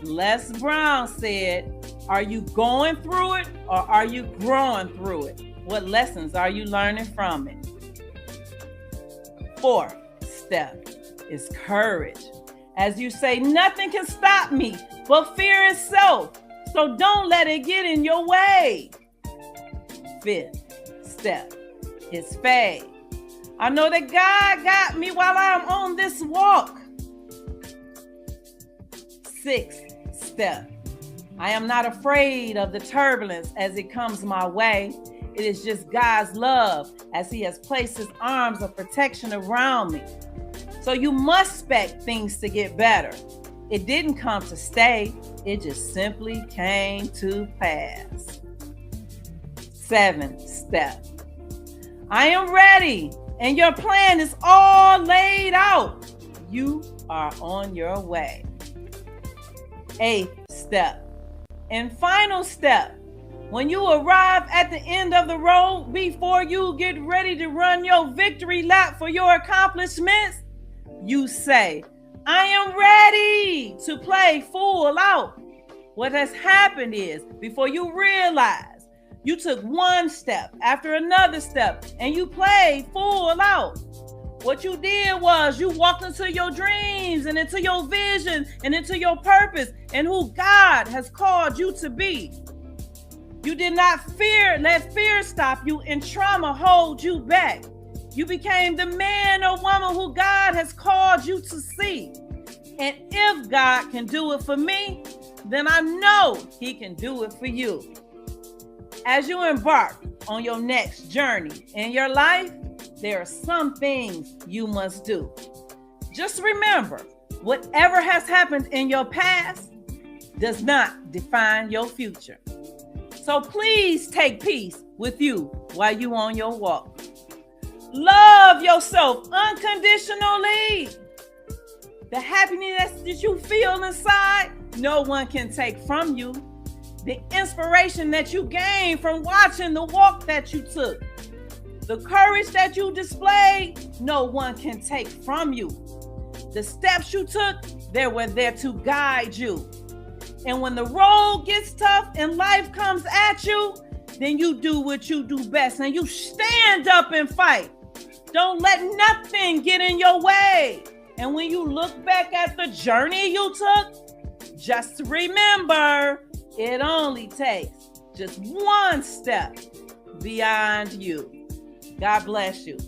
S1: Les Brown said, are you going through it or are you growing through it? What lessons are you learning from it? Fourth step is courage. As you say, nothing can stop me but fear itself. So don't let it get in your way. Fifth step is faith. I know that God got me while I'm on this walk. Sixth step. I am not afraid of the turbulence as it comes my way. It is just God's love as he has placed his arms of protection around me. So you must expect things to get better. It didn't come to stay. It just simply came to pass. Seventh step. I am ready and your plan is all laid out. You are on your way. Eighth step. And final step. When you arrive at the end of the road, before you get ready to run your victory lap for your accomplishments, you say, I am ready to play full out. What has happened is, before you realize, you took one step after another step and you played full out. What you did was you walked into your dreams and into your vision and into your purpose and who God has called you to be. You did not let fear stop you and trauma hold you back. You became the man or woman who God has called you to see. And if God can do it for me, then I know he can do it for you. As you embark on your next journey in your life, there are some things you must do. Just remember, whatever has happened in your past does not define your future. So please take peace with you while you on your walk. Love yourself unconditionally. The happiness that you feel inside, no one can take from you. The inspiration that you gain from watching the walk that you took. The courage that you displayed, no one can take from you. The steps you took, they were there to guide you. And when the road gets tough and life comes at you, then you do what you do best and you stand up and fight. Don't let nothing get in your way. And when you look back at the journey you took, just remember, it only takes just one step beyond you. God bless you.